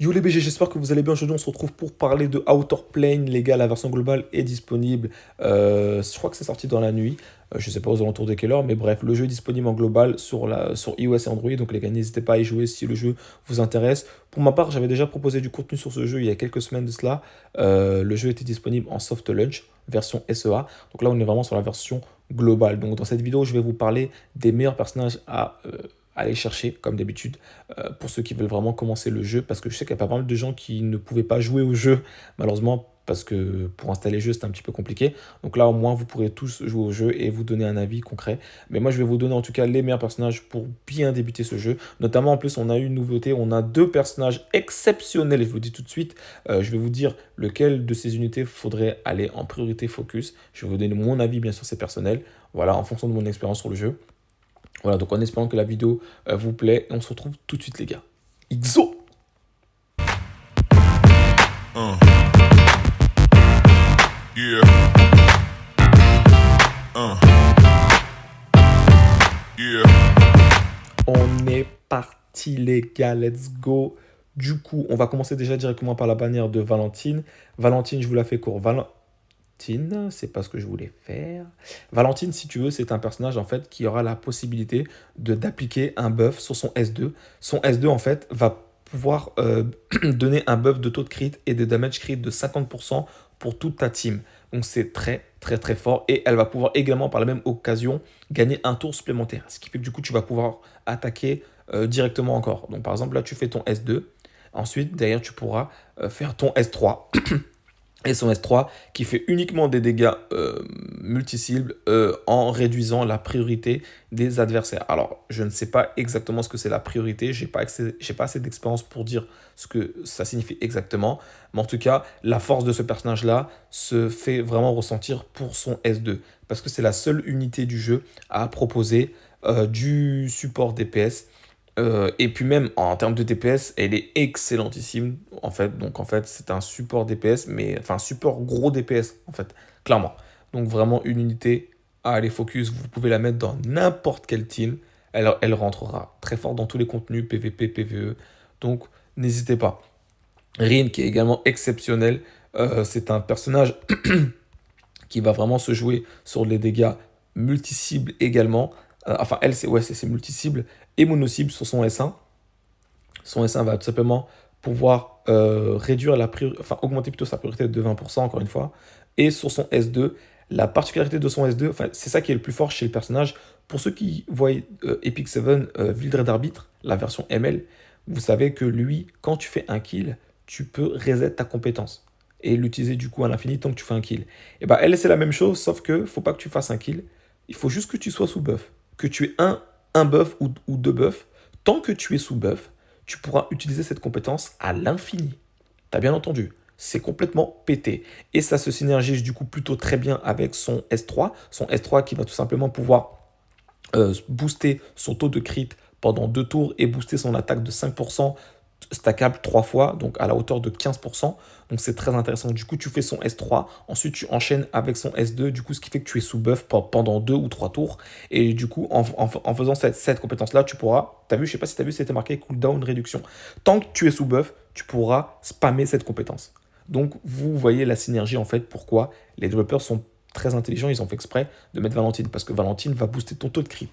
Yo les BG, j'espère que vous allez bien. Aujourd'hui, on se retrouve pour parler de Outer Plane. Les gars, la version globale est disponible. Je crois que c'est sorti dans la nuit. Je sais pas aux alentours de quelle heure, mais bref, le jeu est disponible en global sur iOS et Android. Donc les gars, n'hésitez pas à y jouer si le jeu vous intéresse. Pour ma part, j'avais déjà proposé du contenu sur ce jeu il y a quelques semaines de cela. Le jeu était disponible en soft launch, version SEA. Donc là, on est vraiment sur la version globale. Donc dans cette vidéo, je vais vous parler des meilleurs personnages à aller chercher, comme d'habitude, pour ceux qui veulent vraiment commencer le jeu, parce que je sais qu'il y a pas mal de gens qui ne pouvaient pas jouer au jeu, malheureusement, parce que pour installer le jeu, c'était un petit peu compliqué. Donc là, au moins, vous pourrez tous jouer au jeu et vous donner un avis concret. Mais moi, je vais vous donner en tout cas les meilleurs personnages pour bien débuter ce jeu. Notamment, en plus, on a eu une nouveauté, on a deux personnages exceptionnels, je vous le dis tout de suite. Je vais vous dire lequel de ces unités faudrait aller en priorité focus. Je vais vous donner mon avis, bien sûr, c'est personnel. Voilà, en fonction de mon expérience sur le jeu. Voilà, donc en espérant que la vidéo vous plaît, on se retrouve tout de suite les gars. XO. Uh, yeah. Uh, yeah. On est parti les gars, let's go. Du coup, on va commencer déjà directement par la bannière de Valentine. Valentine, je vous la fais court. Valentine, c'est pas ce que je voulais faire. Valentine, si tu veux, c'est un personnage en fait qui aura la possibilité d'appliquer un buff sur son S2. Son S2 en fait va pouvoir donner un buff de taux de crit et de damage crit de 50% pour toute ta team. Donc c'est très très très fort et elle va pouvoir également par la même occasion gagner un tour supplémentaire. Ce qui fait que du coup tu vas pouvoir attaquer directement encore. Donc par exemple là tu fais ton S2. Ensuite derrière tu pourras faire ton S3 et son S3 qui fait uniquement des dégâts multi-cibles en réduisant la priorité des adversaires. Alors, je ne sais pas exactement ce que c'est la priorité, j'ai pas assez d'expérience pour dire ce que ça signifie exactement, mais en tout cas, la force de ce personnage-là se fait vraiment ressentir pour son S2, parce que c'est la seule unité du jeu à proposer du support DPS et puis même en termes de DPS, elle est excellentissime en fait. Donc en fait, c'est un support DPS, mais enfin support gros DPS en fait, clairement. Donc vraiment une unité à aller focus. Vous pouvez la mettre dans n'importe quel team. Elle rentrera très fort dans tous les contenus PVP, PVE. Donc n'hésitez pas. Rin qui est également exceptionnel. C'est un personnage qui va vraiment se jouer sur les dégâts multi-cibles également. Enfin, elle, c'est multi-cibles et mono-cibles sur son S1. Son S1 va tout simplement pouvoir réduire enfin augmenter plutôt sa priorité de 20%, encore une fois. Et sur son S2, la particularité de son S2, enfin, c'est ça qui est le plus fort chez le personnage. Pour ceux qui voient Epic 7, Wildred Arbitre, la version ML, vous savez que lui, quand tu fais un kill, tu peux reset ta compétence et l'utiliser du coup à l'infini tant que tu fais un kill. Et bah elle, c'est la même chose, sauf que faut pas que tu fasses un kill. Il faut juste que tu sois sous buff. Que tu aies un buff ou deux buffs. Tant que tu es sous buff, tu pourras utiliser cette compétence à l'infini. T'as bien entendu, c'est complètement pété. Et ça se synergise du coup plutôt très bien avec son S3 qui va tout simplement pouvoir booster son taux de crit pendant 2 tours et booster son attaque de 5%, stackable 3 fois, donc à la hauteur de 15%. Donc c'est très intéressant. Du coup, tu fais son S3, ensuite tu enchaînes avec son S2, du coup, ce qui fait que tu es sous buff pendant 2 ou 3 tours. Et du coup, en faisant cette compétence-là, tu pourras, t'as vu, je sais pas si tu as vu, c'était marqué cooldown réduction. Tant que tu es sous buff, tu pourras spammer cette compétence. Donc vous voyez la synergie en fait, pourquoi les développeurs sont très intelligents, ils ont fait exprès de mettre Valentine, parce que Valentine va booster ton taux de crit,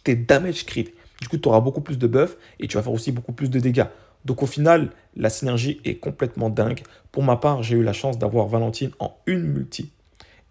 tes damage crit. Du coup, tu auras beaucoup plus de buff et tu vas faire aussi beaucoup plus de dégâts. Donc au final, la synergie est complètement dingue. Pour ma part, j'ai eu la chance d'avoir Valentine en une multi.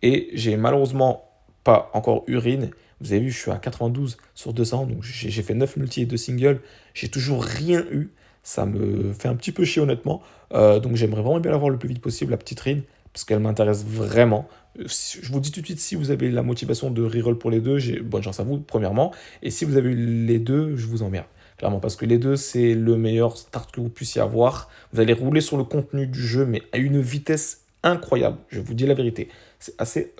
Et j'ai malheureusement pas encore urine. Vous avez vu, je suis à 92 sur 200. Donc j'ai fait 9 multi et 2 singles. J'ai toujours rien eu. Ça me fait un petit peu chier honnêtement. Donc j'aimerais vraiment bien l'avoir le plus vite possible, la petite Rin. Parce qu'elle m'intéresse vraiment. Je vous dis tout de suite, si vous avez la motivation de reroll pour les deux, j'ai bonne chance à vous, premièrement. Et si vous avez eu les deux, je vous emmerde. Clairement, parce que les deux, c'est le meilleur start que vous puissiez avoir. Vous allez rouler sur le contenu du jeu, mais à une vitesse incroyable. Je vous dis la vérité. C'est assez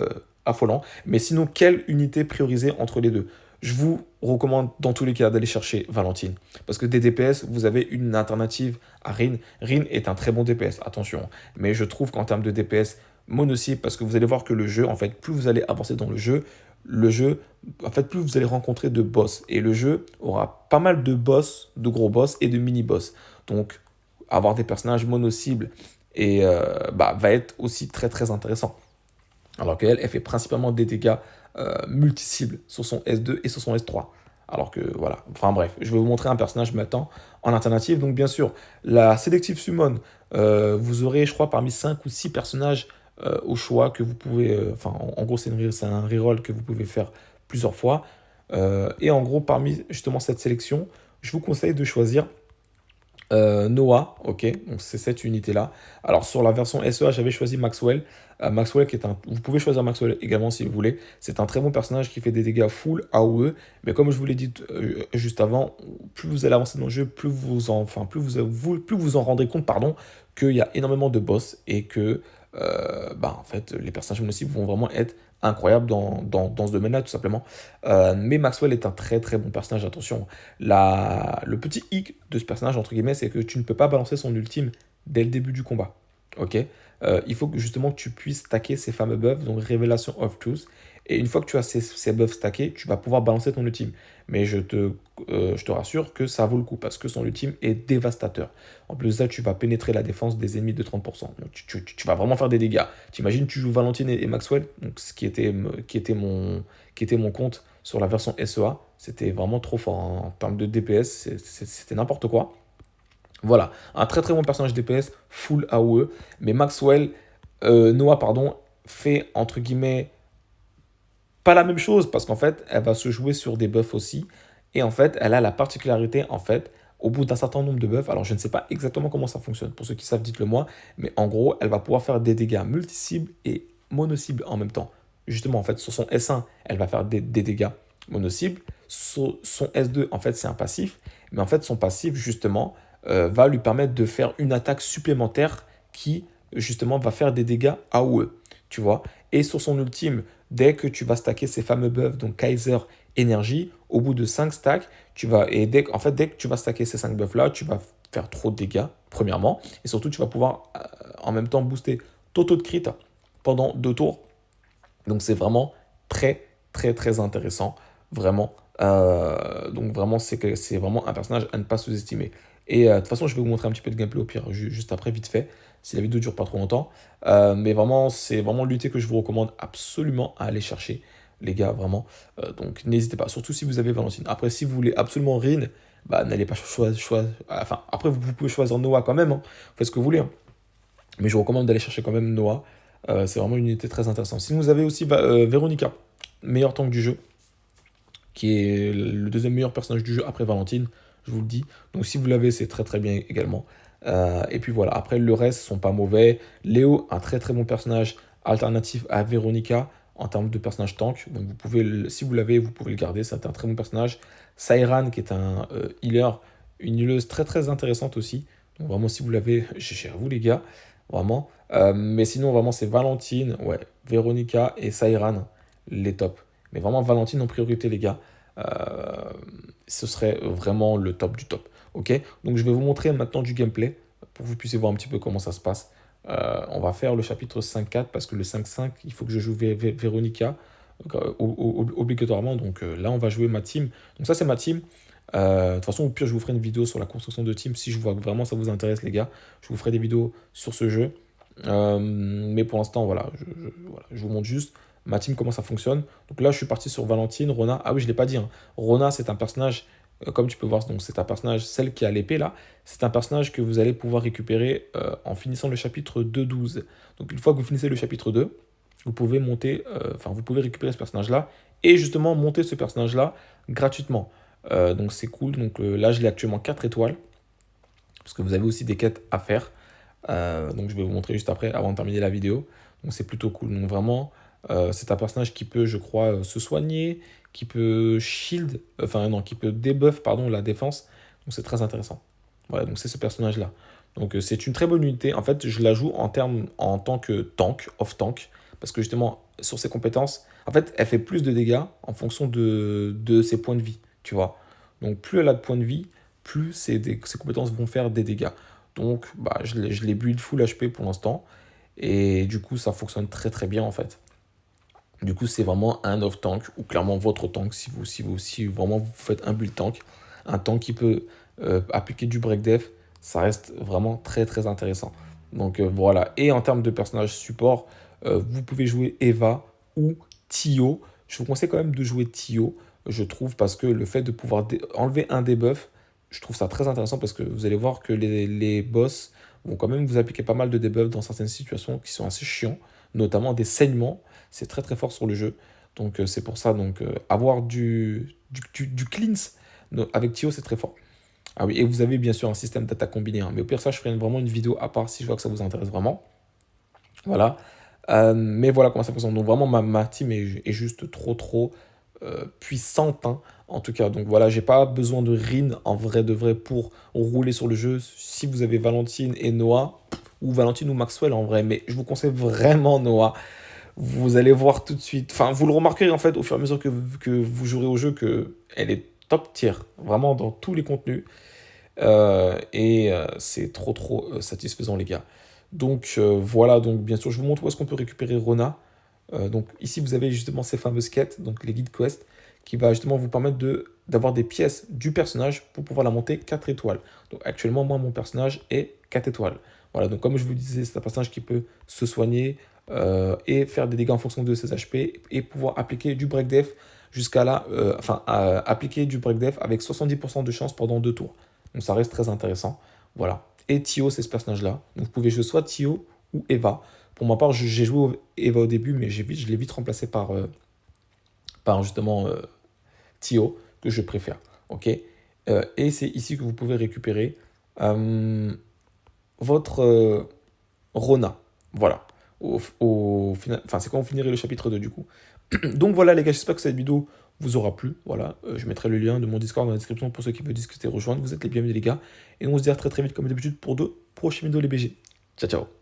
affolant. Mais sinon, quelle unité prioriser entre les deux? Je vous recommande dans tous les cas d'aller chercher Valentine. Parce que des DPS, vous avez une alternative à Rin. Rin est un très bon DPS, attention. Mais je trouve qu'en termes de DPS, mono-cible, parce que vous allez voir que le jeu, en fait, plus vous allez avancer dans le jeu, en fait, plus vous allez rencontrer de boss. Et le jeu aura pas mal de boss, de gros boss et de mini-boss. Donc, avoir des personnages mono-cibles et va être aussi très très intéressant. Alors qu'elle, elle fait principalement des dégâts multi-cibles sur son S2 et sur son S3. Alors que voilà, enfin bref, je vais vous montrer un personnage maintenant en alternative. Donc bien sûr, la Selective Summon, vous aurez, je crois, parmi 5 ou 6 personnages au choix que vous pouvez, enfin en gros c'est un reroll que vous pouvez faire plusieurs fois. Et en gros, parmi justement cette sélection, je vous conseille de choisir Noah, ok, donc c'est cette unité-là. Alors sur la version SEA, j'avais choisi Maxwell. Maxwell qui est un... Vous pouvez choisir Maxwell également si vous voulez. C'est un très bon personnage qui fait des dégâts full AOE. Mais comme je vous l'ai dit juste avant, plus vous allez avancer dans le jeu, plus vous en rendrez compte, pardon, qu'il y a énormément de boss et que en fait, les personnages mono-cibles vont vraiment être incroyables dans ce domaine-là, tout simplement. Mais Maxwell est un très très bon personnage, attention. Le petit hic de ce personnage, entre guillemets, c'est que tu ne peux pas balancer son ultime dès le début du combat. Ok. Il faut que justement que tu puisses stacker ces fameux buffs, donc Révélation of Truth. Et une fois que tu as ces buffs stackés, tu vas pouvoir balancer ton ultime. Mais je te rassure que ça vaut le coup parce que son ultime est dévastateur. En plus de ça, tu vas pénétrer la défense des ennemis de 30%. Donc tu vas vraiment faire des dégâts. T'imagines, tu joues Valentine et Maxwell, donc qui était mon compte sur la version SEA. C'était vraiment trop fort en termes de DPS, c'était n'importe quoi. Voilà, un très très bon personnage DPS, full AOE. Mais Noah, pardon, fait entre guillemets pas la même chose parce qu'en fait, elle va se jouer sur des buffs aussi. Et en fait, elle a la particularité, en fait, au bout d'un certain nombre de buffs, alors je ne sais pas exactement comment ça fonctionne, pour ceux qui savent, dites-le moi, mais en gros, elle va pouvoir faire des dégâts multi-cibles et mono-cibles en même temps. Justement, en fait, sur son S1, elle va faire des dégâts mono-cibles. Sur son S2, en fait, c'est un passif, mais en fait, son passif, justement, va lui permettre de faire une attaque supplémentaire qui, justement, va faire des dégâts AOE, tu vois. Et sur son ultime, dès que tu vas stacker ces fameux buffs, donc Kaiser, énergie, au bout de 5 stacks, dès que tu vas stacker ces 5 buffs là, tu vas faire trop de dégâts, premièrement, et surtout tu vas pouvoir en même temps booster ton taux de crit pendant 2 tours. Donc c'est vraiment très très très intéressant, vraiment. Donc vraiment c'est vraiment un personnage à ne pas sous-estimer. Et de toute façon je vais vous montrer un petit peu de gameplay au pire juste après vite fait, si la vidéo dure pas trop longtemps. Mais vraiment c'est vraiment l'unité que je vous recommande absolument à aller chercher, les gars, vraiment. Donc n'hésitez pas, surtout si vous avez Valentine. Après si vous voulez absolument Rin, n'allez pas choisir. Enfin après vous pouvez choisir Noah quand même, hein. Faites ce que vous voulez, hein. Mais je vous recommande d'aller chercher quand même Noah. C'est vraiment une unité très intéressante. Si vous avez aussi Véronica, meilleur tank du jeu, qui est le deuxième meilleur personnage du jeu après Valentine, je vous le dis. Donc si vous l'avez, c'est très très bien également. Et puis voilà, après le reste sont pas mauvais. Léo, un très très bon personnage alternatif à Véronica en termes de personnage tank. Donc vous pouvez, si vous l'avez, vous pouvez le garder, c'est un très bon personnage. Sairan, qui est un healer, une healeuse très très intéressante aussi. Donc vraiment, si vous l'avez, j'ai à vous les gars, vraiment. Mais sinon, vraiment, c'est Valentine, ouais, Véronica et Sairan, les tops. Mais vraiment, Valentine en priorité, les gars. Ce serait vraiment le top du top. Ok, donc je vais vous montrer maintenant du gameplay pour que vous puissiez voir un petit peu comment ça se passe. On va faire le chapitre 5-4 parce que le 5-5, il faut que je joue Véronica obligatoirement. Donc là, on va jouer ma team. Donc ça, c'est ma team. De toute façon, au pire, je vous ferai une vidéo sur la construction de team si je vois que vraiment ça vous intéresse, les gars. Je vous ferai des vidéos sur ce jeu. Mais pour l'instant, voilà, voilà, je vous montre juste ma team, comment ça fonctionne. Donc là, je suis parti sur Valentine, Rona. Ah oui, je ne l'ai pas dit, hein. Rona, c'est un personnage, comme tu peux voir, donc c'est un personnage, celle qui a l'épée là, c'est un personnage que vous allez pouvoir récupérer en finissant le chapitre 2.12. Donc une fois que vous finissez le chapitre 2, vous pouvez monter, vous pouvez récupérer ce personnage-là et justement monter ce personnage-là gratuitement. Donc c'est cool. Donc là, je l'ai actuellement 4 étoiles parce que vous avez aussi des quêtes à faire. Donc je vais vous montrer juste après, avant de terminer la vidéo. Donc c'est plutôt cool. Donc vraiment, c'est un personnage qui peut, je crois, se soigner, qui peut shield, enfin non, qui peut debuff, pardon, la défense. Donc c'est très intéressant. Voilà, donc c'est ce personnage-là. Donc c'est une très bonne unité. En fait, je la joue en tant que tank, off-tank, parce que justement, sur ses compétences, en fait, elle fait plus de dégâts en fonction de ses points de vie, tu vois. Donc plus elle a de points de vie, plus ses compétences vont faire des dégâts. Donc je l'ai build full HP pour l'instant. Et du coup, ça fonctionne très très bien en fait. Du coup, c'est vraiment un off-tank, ou clairement votre tank, si vraiment vous faites un build tank. Un tank qui peut appliquer du break def, ça reste vraiment très très intéressant. Donc voilà. Et en termes de personnages support, vous pouvez jouer Eva ou Tio. Je vous conseille quand même de jouer Tio, je trouve, parce que le fait de pouvoir enlever un debuff, je trouve ça très intéressant parce que vous allez voir que les boss vont quand même vous appliquer pas mal de debuffs dans certaines situations qui sont assez chiants, notamment des saignements. C'est très très fort sur le jeu. Donc c'est pour ça, donc avoir du cleanse avec Tio, c'est très fort. Ah oui, et vous avez bien sûr un système d'attaque combiné, hein. Mais au pire, ça, je ferai vraiment une vidéo à part si je vois que ça vous intéresse vraiment. Voilà. Mais voilà comment ça fonctionne. Donc vraiment, ma team est juste trop puissante, hein, en tout cas. Donc voilà, j'ai pas besoin de Rin en vrai de vrai pour rouler sur le jeu. Si vous avez Valentine et Noah, ou Valentine ou Maxwell en vrai, mais je vous conseille vraiment Noah. Vous allez voir tout de suite. Enfin, vous le remarquerez en fait au fur et à mesure que vous jouerez au jeu que elle est top tier, vraiment dans tous les contenus. C'est trop satisfaisant les gars. Donc voilà, donc bien sûr je vous montre où est-ce qu'on peut récupérer Rona. Donc ici vous avez justement ces fameuses quêtes, donc les guides quest, qui va justement vous permettre d'avoir des pièces du personnage pour pouvoir la monter 4 étoiles. Donc actuellement moi mon personnage est 4 étoiles. Voilà, donc comme je vous disais, c'est un personnage qui peut se soigner et faire des dégâts en fonction de ses HP et pouvoir appliquer du break def jusqu'à là, appliquer du break def avec 70% de chance pendant 2 tours. Donc ça reste très intéressant. Voilà. Et Tio, c'est ce personnage-là. Donc vous pouvez jouer soit Tio ou Eva. Pour ma part, j'ai joué Eva au début, mais je l'ai vite remplacé par justement Tio, que je préfère. Ok. Et c'est ici que vous pouvez récupérer votre Rona. Voilà. Au final, enfin, c'est quand vous finirez le chapitre 2 du coup. Donc voilà les gars, j'espère que cette vidéo vous aura plu. Voilà, je mettrai le lien de mon Discord dans la description pour ceux qui veulent discuter, rejoindre. Vous êtes les bienvenus les gars. Et on se dit à très très vite comme d'habitude pour de prochaines vidéos les BG. Ciao ciao.